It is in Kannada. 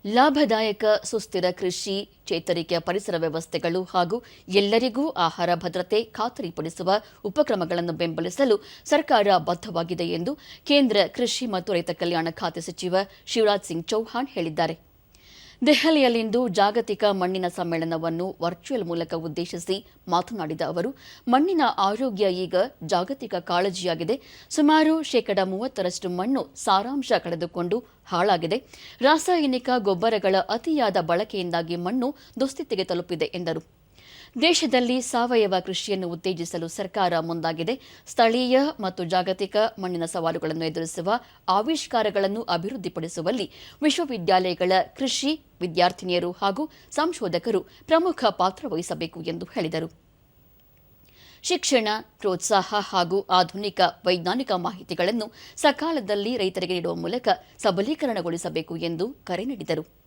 ಲಾಭದಾಯಕ ಸುಸ್ಥಿರ ಕೃಷಿ, ಚೇತರಿಕೆ ಪರಿಸರ ವ್ಯವಸ್ಥೆಗಳು ಹಾಗೂ ಎಲ್ಲರಿಗೂ ಆಹಾರ ಭದ್ರತೆ ಖಾತರಿಪಡಿಸುವ ಉಪಕ್ರಮಗಳನ್ನು ಬೆಂಬಲಿಸಲು ಸರ್ಕಾರ ಬದ್ಧವಾಗಿದೆ ಎಂದು ಕೇಂದ್ರ ಕೃಷಿ ಮತ್ತು ರೈತ ಕಲ್ಯಾಣ ಖಾತೆ ಸಚಿವ ಶಿವರಾಜ್ ಸಿಂಗ್ ಚೌಹಾಣ್ ಹೇಳಿದ್ದಾರೆ. ದೆಹಲಿಯಲ್ಲಿಂದು ಜಾಗತಿಕ ಮಣ್ಣಿನ ಸಮ್ಮೇಳನವನ್ನು ವರ್ಚುವಲ್ ಮೂಲಕ ಉದ್ದೇಶಿಸಿ ಮಾತನಾಡಿದ ಅವರು, ಮಣ್ಣಿನ ಆರೋಗ್ಯ ಈಗ ಜಾಗತಿಕ ಕಾಳಜಿಯಾಗಿದೆ. ಸುಮಾರು 30% ಮಣ್ಣು ಸಾರಾಂಶ ಕಳೆದುಕೊಂಡು ಹಾಳಾಗಿದೆ. ರಾಸಾಯನಿಕ ಗೊಬ್ಬರಗಳ ಅತಿಯಾದ ಬಳಕೆಯಿಂದಾಗಿ ಮಣ್ಣು ದುಸ್ಥಿತಿಗೆ ತಲುಪಿದೆ ಎಂದರು. ದೇಶದಲ್ಲಿ ಸಾವಯವ ಕೃಷಿಯನ್ನು ಉತ್ತೇಜಿಸಲು ಸರ್ಕಾರ ಮುಂದಾಗಿದೆ. ಸ್ಥಳೀಯ ಮತ್ತು ಜಾಗತಿಕ ಮಣ್ಣಿನ ಸವಾಲುಗಳನ್ನು ಎದುರಿಸುವ ಆವಿಷ್ಕಾರಗಳನ್ನು ಅಭಿವೃದ್ಧಿಪಡಿಸುವಲ್ಲಿ ವಿಶ್ವವಿದ್ಯಾಲಯಗಳ ಕೃಷಿ ವಿದ್ಯಾರ್ಥಿನಿಯರು ಹಾಗೂ ಸಂಶೋಧಕರು ಪ್ರಮುಖ ಪಾತ್ರ ವಹಿಸಬೇಕು ಎಂದು ಹೇಳಿದರು. ಶಿಕ್ಷಣ, ಪ್ರೋತ್ಸಾಹ ಹಾಗೂ ಆಧುನಿಕ ವೈಜ್ಞಾನಿಕ ಮಾಹಿತಿಗಳನ್ನು ಸಕಾಲದಲ್ಲಿ ರೈತರಿಗೆ ನೀಡುವ ಮೂಲಕ ಸಬಲೀಕರಣಗೊಳಿಸಬೇಕು ಎಂದು ಕರೆ ನೀಡಿದರು.